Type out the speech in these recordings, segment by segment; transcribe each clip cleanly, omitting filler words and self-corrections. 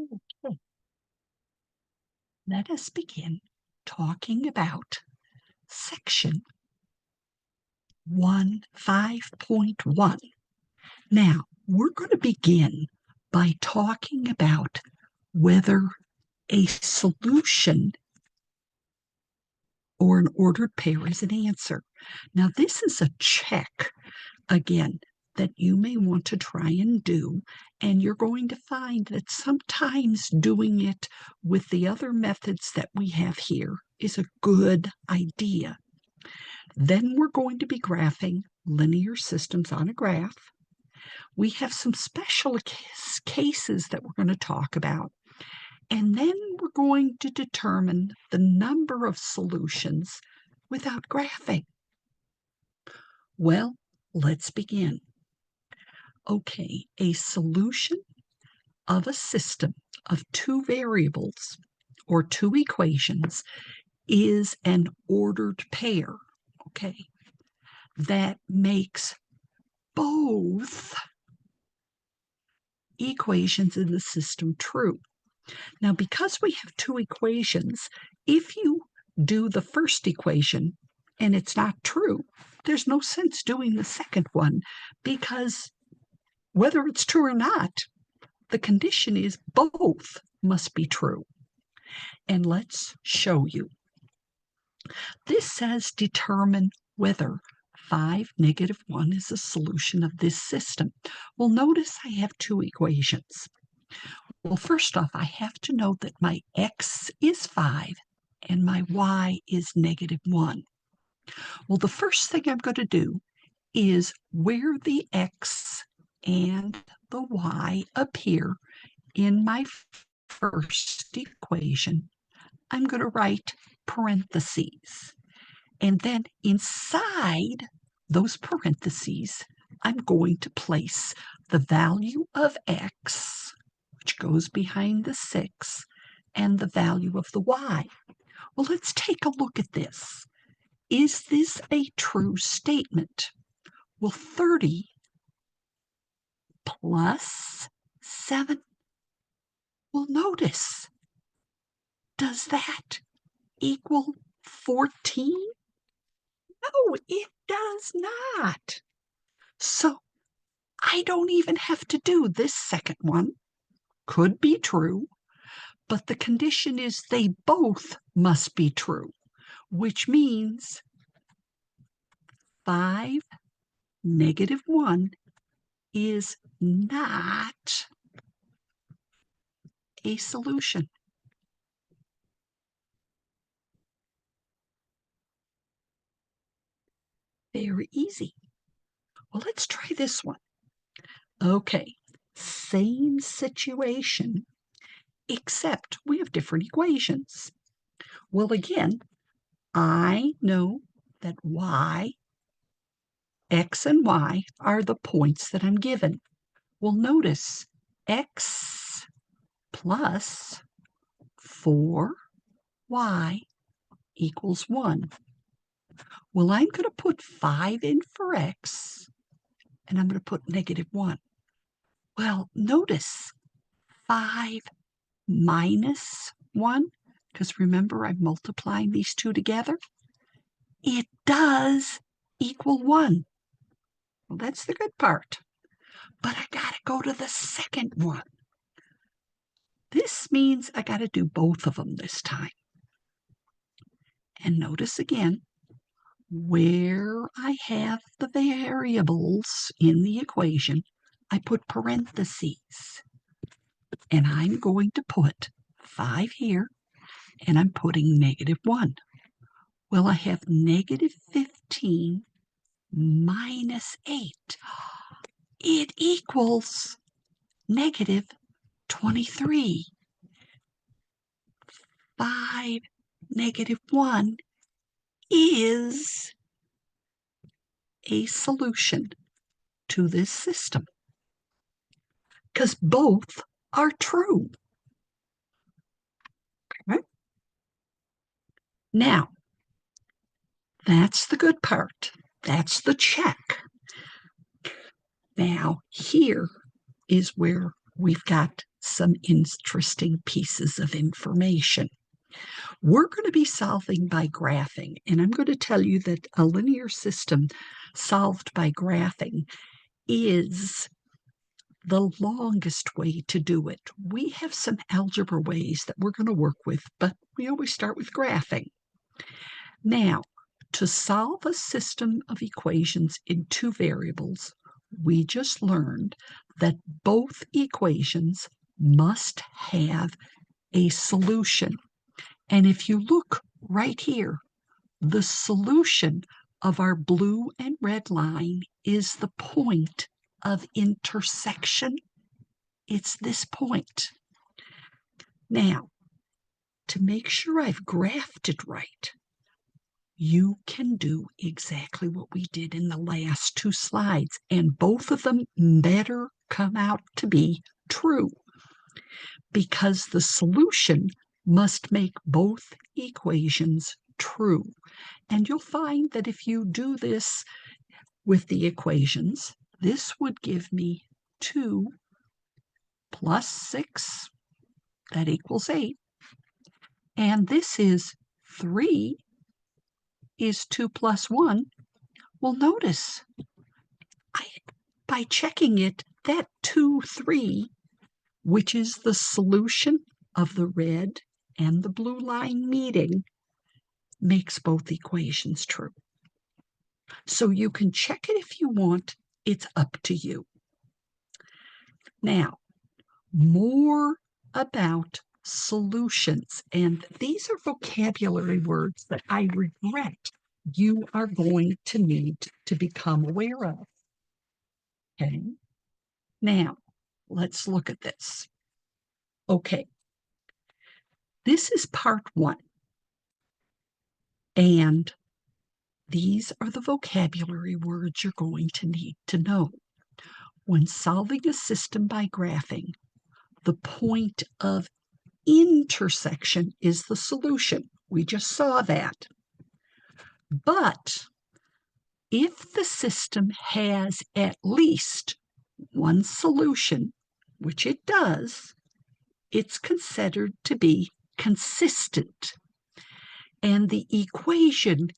Okay, let us begin talking about section 5.1. Now, we're going to begin by talking about whether a solution or an ordered pair is an answer. Now, this is a check, again, that you may want to try and do, and you're going to find that sometimes doing it with the other methods that we have here is a good idea. Then we're going to be graphing linear systems on a graph. We have some special cases that we're going to talk about. And then we're going to determine the number of solutions without graphing. Well, let's begin. Okay, a solution of a system of two variables or two equations is an ordered pair, okay, that makes both equations in the system true. Now, because we have two equations, if you do the first equation and it's not true, there's no sense doing the second one, because whether it's true or not, the condition is both must be true. And let's show you. This says determine whether 5, -1 is a solution of this system. Well, notice I have two equations. Well, first off, I have to know that my x is 5 and my y is -1. Well, the first thing I'm going to do is where the x and the y appear in my first equation, I'm going to write parentheses. And then inside those parentheses, I'm going to place the value of x, which goes behind the 6, and the value of the y. Well, let's take a look at this. Is this a true statement? Well, 30 plus 7. Well, notice, does that equal 14? No, it does not. So I don't even have to do this second one. Could be true, but the condition is they both must be true, which means 5, -1 is not a solution. Very easy. Well, let's try this one. Okay, same situation, except we have different equations. Well, again, I know that x and y are the points that I'm given. Well, notice x plus 4y equals 1. Well, I'm going to put 5 in for x, and I'm going to put -1. Well, notice 5 minus 1, because remember I'm multiplying these two together. It does equal 1. Well, that's the good part. But I got to go to the second one. This means I got to do both of them this time. And notice again, where I have the variables in the equation, I put parentheses. And I'm going to put 5 here, and I'm putting -1. Well, I have -15 minus 8. It equals -23. 5, -1 is a solution to this system, because both are true. Okay? Now, that's the good part. That's the check. Now, here is where we've got some interesting pieces of information. We're going to be solving by graphing, and I'm going to tell you that a linear system solved by graphing is the longest way to do it. We have some algebra ways that we're going to work with, but we always start with graphing. Now, to solve a system of equations in two variables, we just learned that both equations must have a solution. And if you look right here, the solution of our blue and red line is the point of intersection. It's this point. Now, to make sure I've graphed it right, you can do exactly what we did in the last two slides, and both of them better come out to be true, because the solution must make both equations true. And you'll find that if you do this with the equations, this would give me 2 plus 6, that equals 8. And this is 3 is 2 plus 1. Well, notice, by checking it, that 2, 3, which is the solution of the red and the blue line meeting, makes both equations true. So you can check it if you want. It's up to you. Now, more about solutions. And these are vocabulary words that I regret you are going to need to become aware of. Okay. Now, let's look at this. Okay. This is part 1. And these are the vocabulary words you're going to need to know. When solving a system by graphing, the point of intersection is the solution. We just saw that. But if the system has at least one solution, which it does, it's considered to be consistent. And the equation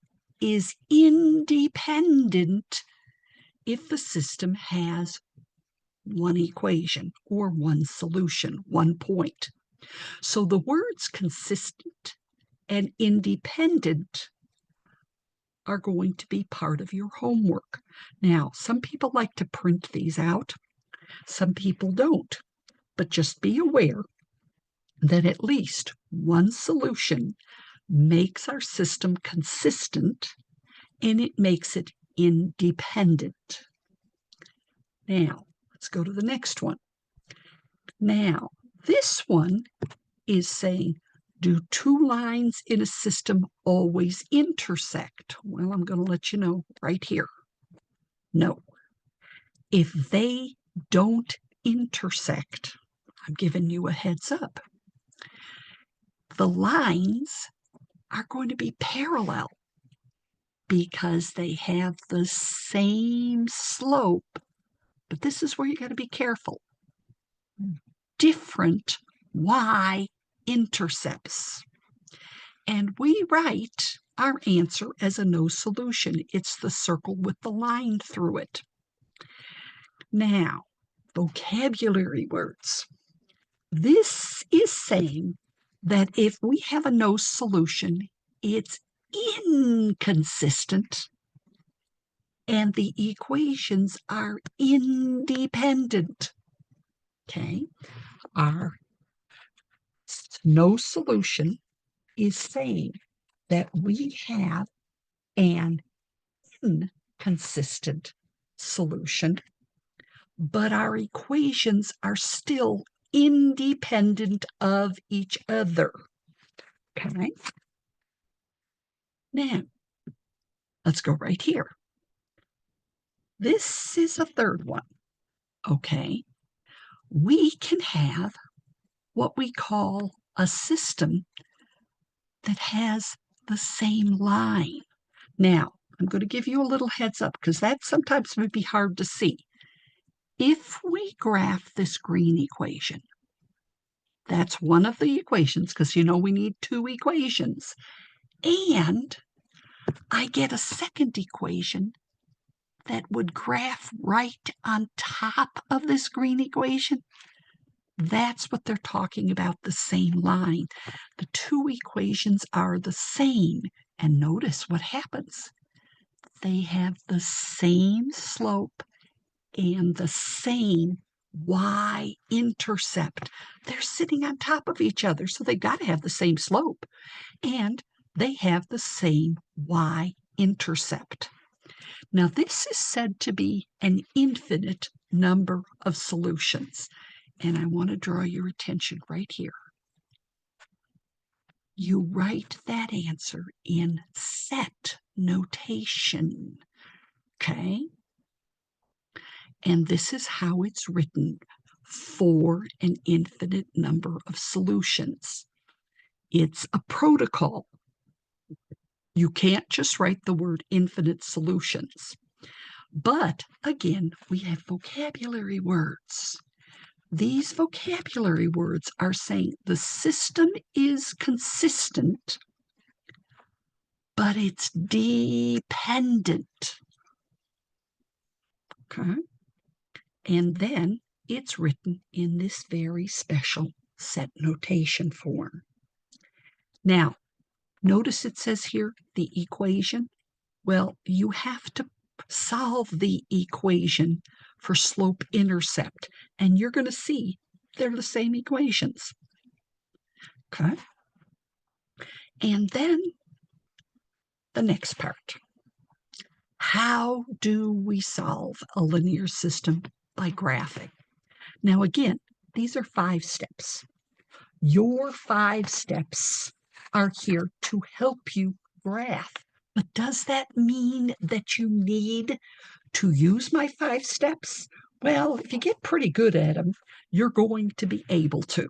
is independent if the system has one equation or one solution, one point. So the words consistent and independent are going to be part of your homework. Now, some people like to print these out, some people don't, but just be aware that at least one solution makes our system consistent and it makes it independent. Now, let's go to the next one. Now, this one is saying, do two lines in a system always intersect? Well, I'm going to let you know right here. No. If they don't intersect, I'm giving you a heads up, the lines are going to be parallel because they have the same slope. But this is where you got to be careful. Different y-intercepts. And we write our answer as a no solution. It's the circle with the line through it. Now, vocabulary words. This is saying that if we have a no solution, it's inconsistent and the equations are independent. Okay, our no solution is saying that we have an inconsistent solution, but our equations are still independent of each other. Okay? Now, let's go right here. This is a third one. Okay? We can have what we call a system that has the same line. Now, I'm going to give you a little heads up because that sometimes would be hard to see. if we graph this green equation, that's one of the equations, because we need two equations, and I get a second equation that would graph right on top of this green equation, that's what they're talking about, the same line. The two equations are the same, and notice what happens. They have the same slope and the same y-intercept. They're sitting on top of each other, so they've got to have the same slope, and they have the same y-intercept. Now, this is said to be an infinite number of solutions, and I want to draw your attention right here. You write that answer in set notation, okay? And this is how it's written for an infinite number of solutions. It's a protocol. You can't just write the word infinite solutions. But again, we have vocabulary words. These vocabulary words are saying the system is consistent, but it's dependent. Okay? And then it's written in this very special set notation form. Now, notice it says here the equation. Well, you have to solve the equation for slope-intercept, and you're going to see they're the same equations. Okay? And then the next part. How do we solve a linear system by graphing? Now, again, these are 5 steps. Your 5 steps are here to help you graph. But does that mean that you need to use my 5 steps? Well, if you get pretty good at them, you're going to be able to.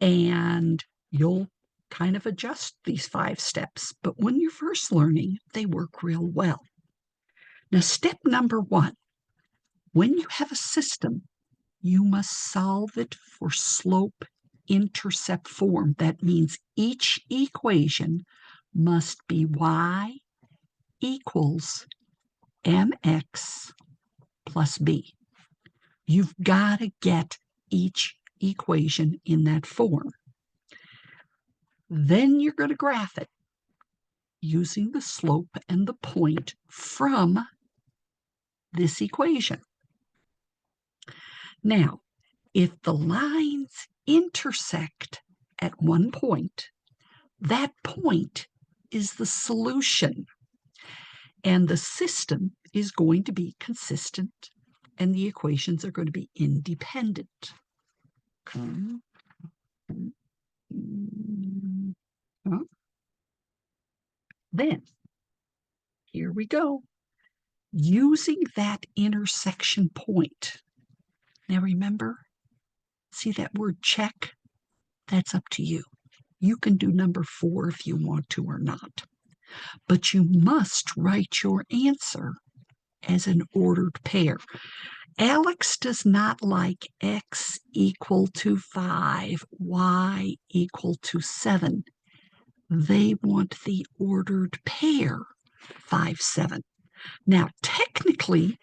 And you'll kind of adjust these 5 steps. But when you're first learning, they work real well. Now, step number 1, when you have a system, you must solve it for slope-intercept form. That means each equation must be y equals mx plus b. You've got to get each equation in that form. Then you're going to graph it using the slope and the point from this equation. Now, if the lines intersect at one point, that point is the solution, and the system is going to be consistent, and the equations are going to be independent. Then, here we go. Using that intersection point. Now remember, see that word check? That's up to you. You can do number 4 if you want to or not. But you must write your answer as an ordered pair. Alex does not like x equal to 5, y equal to 7. They want the ordered pair 5, 7. Now, technically,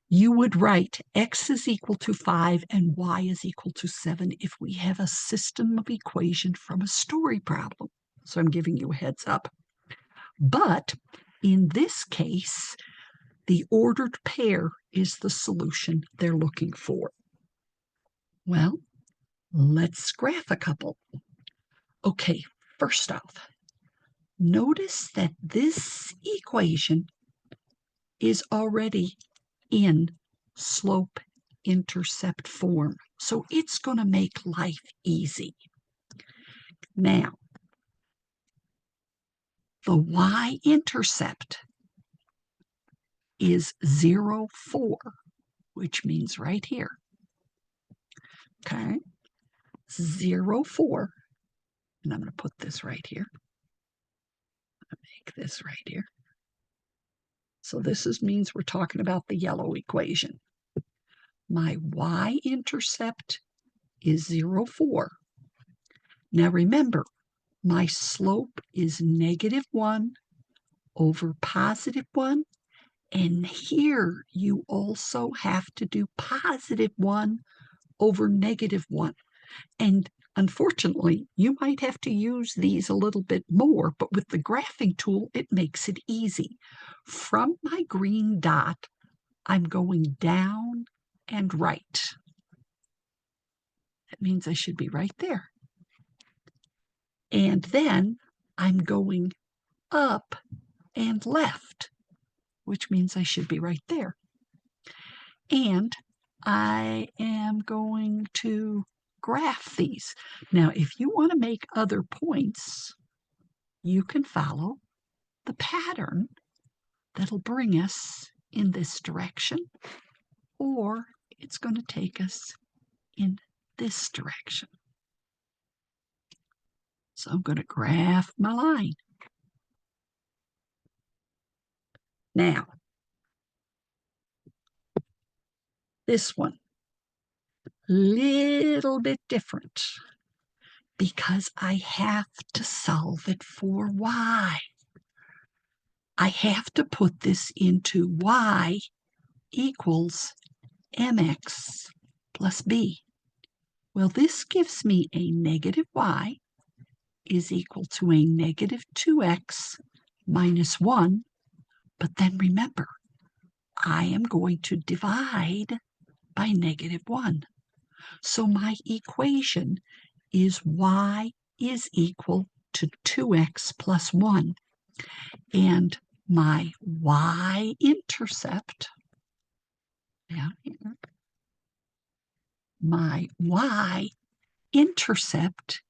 you would write x is equal to 5 and y is equal to 7 if we have a system of equation from a story problem. So I'm giving you a heads up. But in this case, the ordered pair is the solution they're looking for. Well, let's graph a couple. Okay, first off, notice that this equation is already in slope-intercept form, so it's going to make life easy. Now, the y-intercept is 0, 4, which means right here. Okay, 0, 4, and I'm going to put this right here. Make this right here. So this means we're talking about the yellow equation. My y-intercept is 0, 4. Now remember, my slope is -1 over +1. And here you also have to do +1 over -1. And unfortunately, you might have to use these a little bit more, but with the graphing tool, it makes it easy. From my green dot, I'm going down and right. That means I should be right there. And then I'm going up and left, which means I should be right there. And I am going to graph these. Now, if you want to make other points, you can follow the pattern that'll bring us in this direction, or it's going to take us in this direction. So I'm going to graph my line. Now, this one, little bit different because I have to solve it for y. I have to put this into y equals mx plus b. Well, this gives me a negative y is equal to a negative 2x minus 1. But then remember, I am going to divide by -1. So my equation is y is equal to 2x plus 1. And my y-intercept, my y-intercept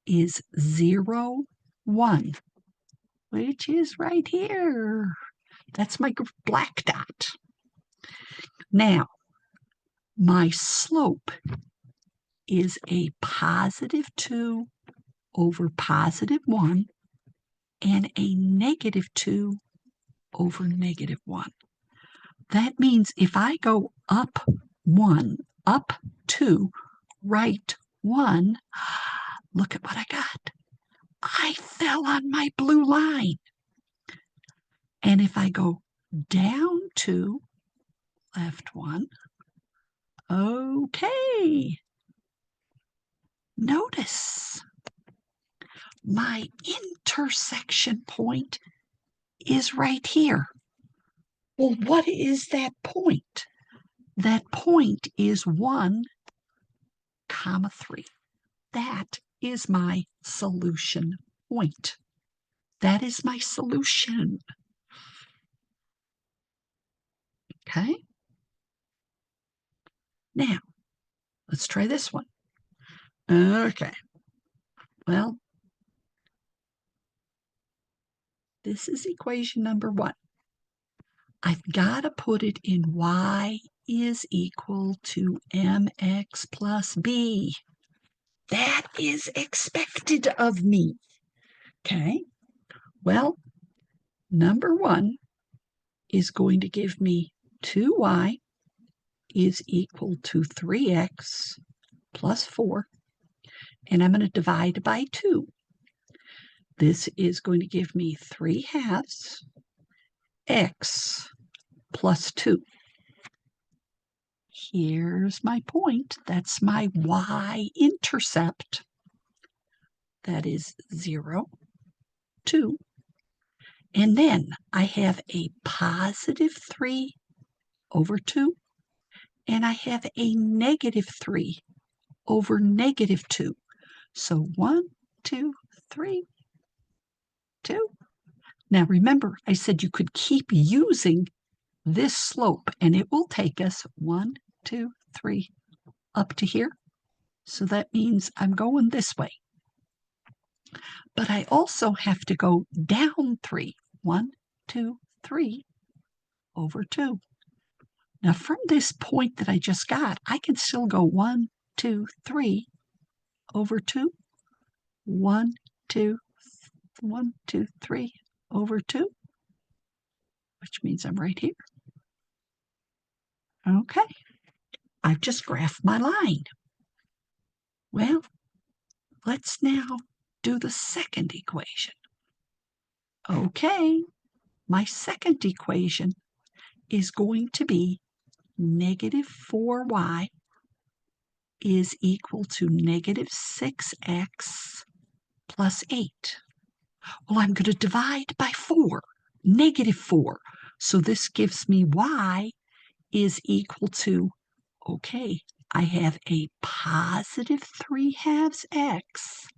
is 0, 1, which is right here. That's my black dot. Now, my slope is a +2 over +1 and a -2 over -1. That means if I go up 1, up 2, right 1, look at what I got. I fell on my blue line. And if I go down 2, left 1, okay. Notice my intersection point is right here. Well, what is that point? That point is 1, 3. That is my solution point. That is my solution. Okay? Now, let's try this one. Okay. Well, this is equation number 1. I've got to put it in y is equal to mx plus b. That is expected of me. Okay? Well, number 1 is going to give me 2y is equal to 3x plus 4, and I'm going to divide by 2. This is going to give me 3/2 x plus 2. Here's my point. That's my y-intercept. That is 0, 2. And then I have a +3 over 2, and I have a -3 over -2. So 1, 2, 3, 2. Now remember, I said you could keep using this slope, and it will take us 1, 2, 3 up to here. So that means I'm going this way. But I also have to go down 3. 1, 2, 3 over 2. Now from this point that I just got, I can still go 1, 2, 3 over 2. 1, 2, 1, 2, 3 over 2, which means I'm right here. Okay. I've just graphed my line. Well, let's now do the second equation. Okay, my second equation is going to be negative 4y is equal to negative 6x plus 8. Well, I'm going to divide by 4, negative 4. So this gives me y is equal to, okay, I have a positive 3/2 x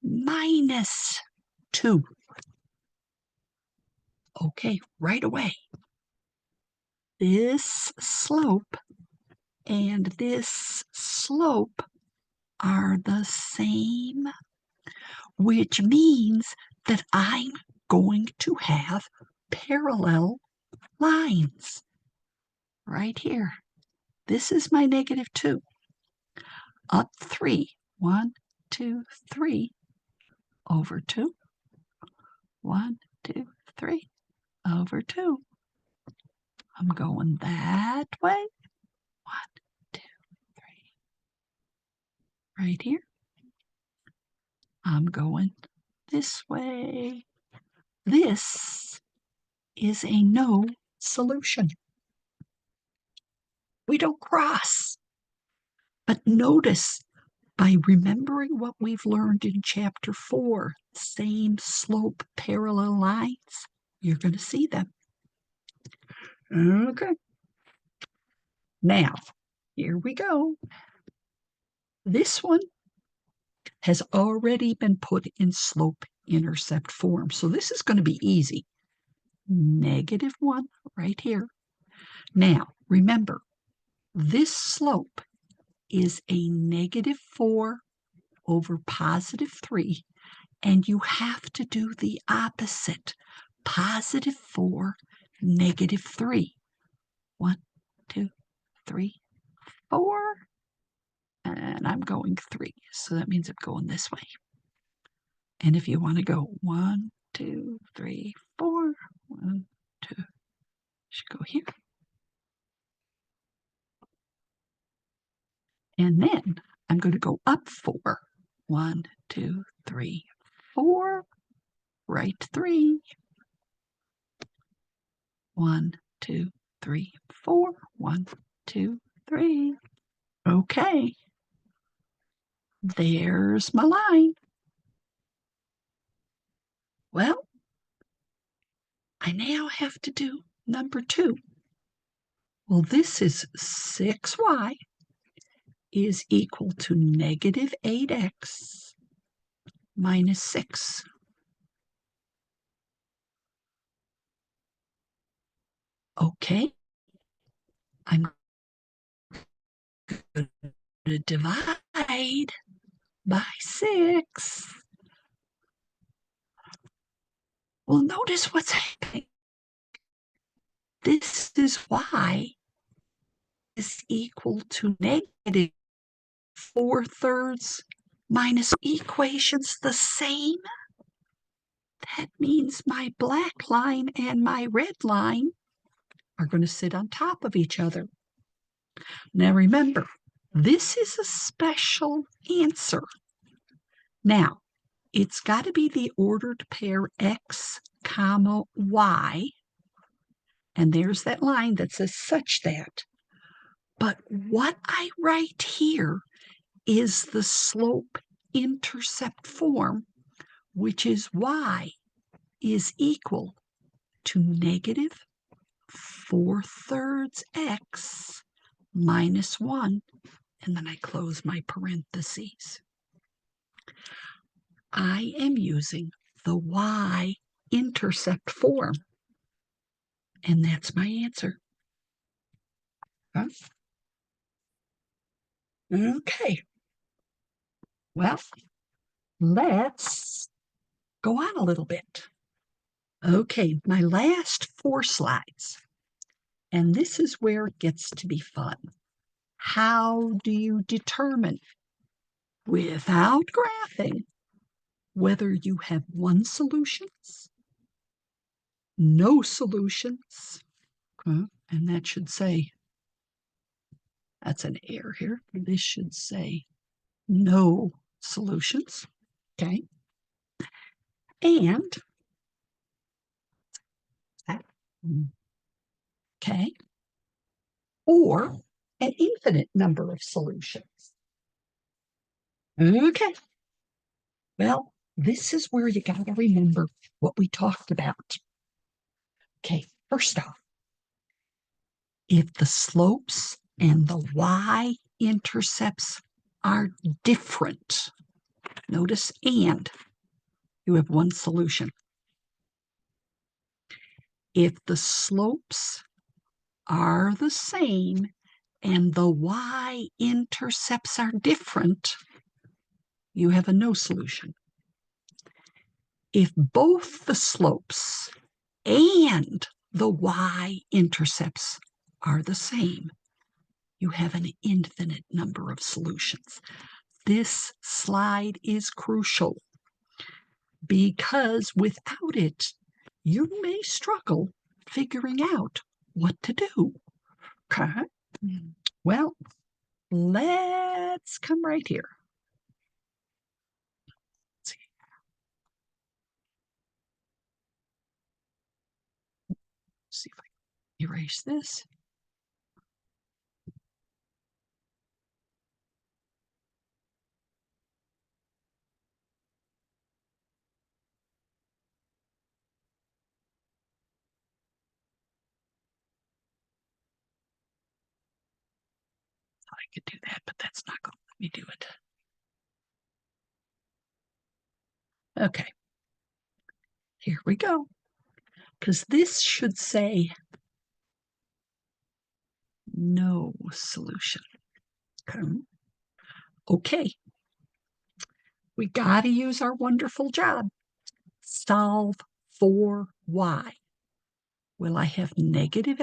minus 2. Okay, right away. This slope and this slope are the same, which means that I'm going to have parallel lines right here. This is my negative 2. Up 3. 1, 2, 3 over 2. 1, 2, 3 over 2. I'm going that way. 1, 2, 3. Right here. I'm going this way. This is a no solution. We don't cross. But notice, by remembering what we've learned in chapter 4, same slope parallel lines, you're going to see them. Okay. Now, here we go. This one has already been put in slope intercept form. So this is going to be easy. Negative 1 right here. Now, remember, this slope is a negative 4 over positive 3, and you have to do the opposite. Positive 4, negative 3. 1, 2, 3, 4. And I'm going 3, so that means I'm going this way. And if you want to go 1, 2, 3, 4, 1, 2, should go here. And then I'm going to go up 4. 1, 2, 3, 4, right 3. 1, 2, 3, 4. 1, 2, 3. Okay. There's my line. Well, I now have to do number 2. Well, this is 6y is equal to negative 8x minus 6. Okay, I'm going to divide by 6. Well, notice what's happening. This is y is equal to negative 4/3 minus equations the same. That means my black line and my red line are going to sit on top of each other. Now remember, this is a special answer. Now, it's got to be the ordered pair x comma y, and there's that line that says such that. But what I write here is the slope intercept form, which is y is equal to negative 4/3 x minus 1, and then I close my parentheses. I am using the y-intercept form, and that's my answer. Huh? Okay. Well, let's go on a little bit. Okay, my last 4 slides, and this is where it gets to be fun. How do you determine, without graphing, whether you have 1 solutions, no solutions, and that should say That's an error here. This should say no solutions. Okay. And okay, or an infinite number of solutions. Okay. Well, this is where you got to remember what we talked about. Okay, first off, if the slopes and the y-intercepts are different, notice and, you have one solution. If the slopes are the same and the y-intercepts are different, you have a no solution. If both the slopes and the y-intercepts are the same, you have an infinite number of solutions. This slide is crucial because without it, you may struggle figuring out what to do. Okay? Well, let's come right here. Let's see if I can erase this. I could do that, but that's not going to let me do it. Okay, here we go. Because this should say no solution. Okay, we got to use our wonderful job. Solve for y. Well, I have negative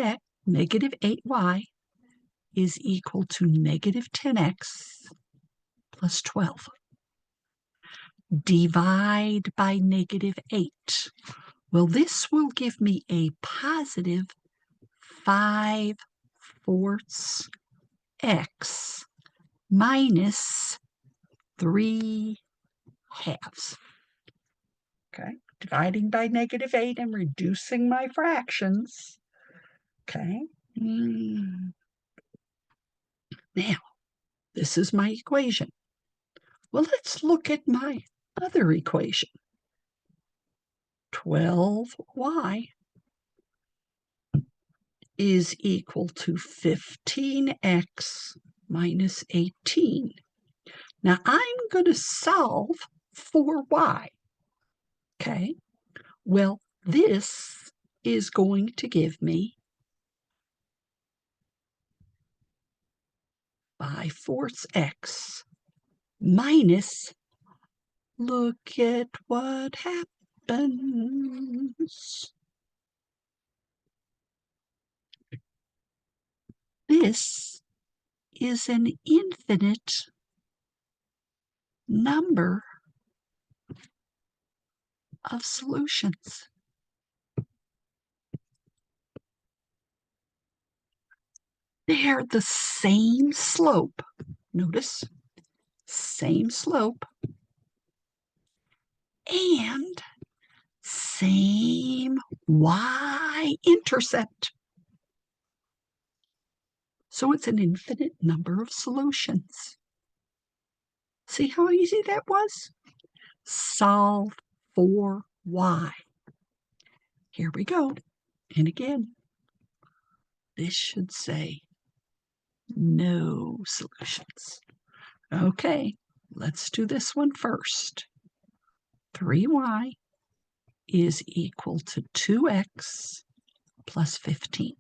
8y is equal to negative 10x plus 12. Divide by negative 8. Well, this will give me a positive 5/4 x minus 3/2. Okay, dividing by negative 8 and reducing my fractions. Okay. Now, this is my equation. Well, let's look at my other equation. 12y is equal to 15x minus 18. Now, I'm going to solve for y. Okay. Well, this is going to give me 5/4 x minus, look at what happens. This is an infinite number of solutions. They're the same slope. Notice, same slope and same y-intercept. So it's an infinite number of solutions. See how easy that was? Solve for y. Here we go. And again, this should say no solutions. Okay, let's do this one first. 3y is equal to 2x plus 15.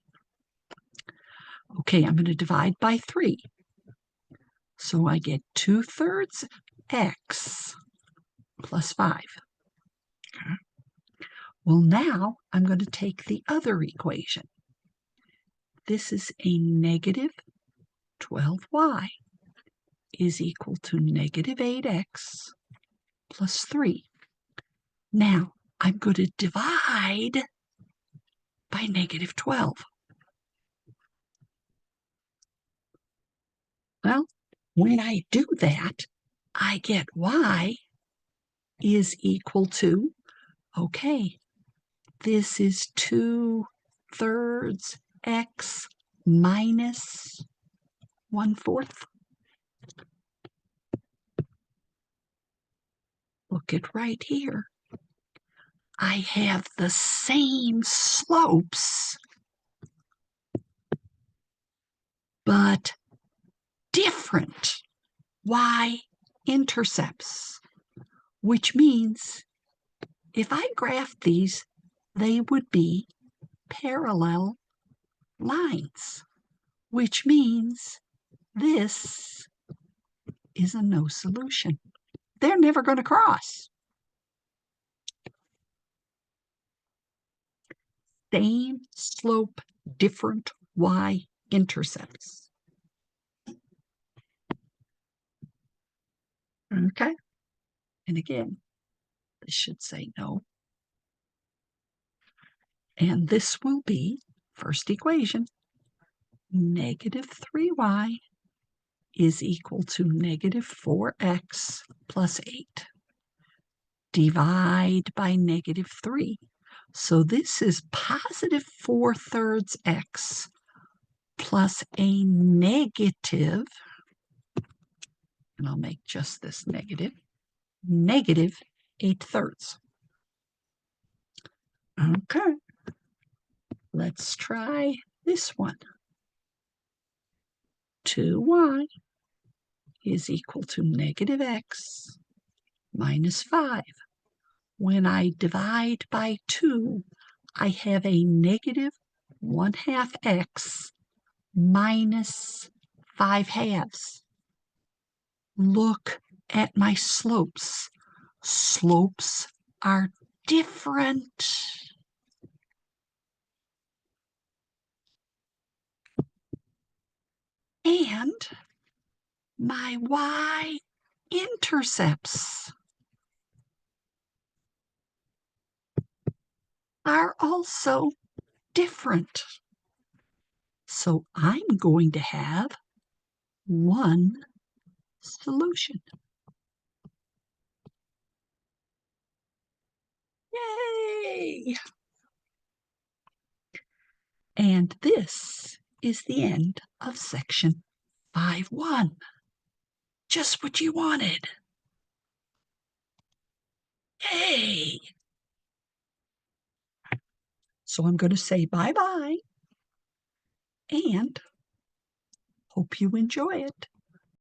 Okay, I'm going to divide by 3. So I get 2/3 x plus 5. Okay. Well, now I'm going to take the other equation. This is a negative 12y is equal to negative 8x plus 3. Now, I'm going to divide by negative 12. Well, when I do that, I get y is equal to, okay, this is 2/3 x minus 1/4. Look at right here. I have the same slopes, but different y-intercepts, which means if I graphed these, they would be parallel lines, which means this is a no solution. They're never going to cross. Same slope, different y-intercepts. Okay? And again, this should say no. And this will be, first equation, -3y is equal to -4x plus 8. Divide by -3. So this is +4/3 x plus a negative, and I'll make just this negative, -8/3. Okay, let's try this one. 2y is equal to -x minus 5. When I divide by 2, I have a -1/2 x minus 5/2. Look at my slopes. Slopes are different. And my y-intercepts are also different. So I'm going to have one solution. Yay! And this is the end of section 5.1. Just what you wanted. Yay! So I'm going to say bye-bye and hope you enjoy it.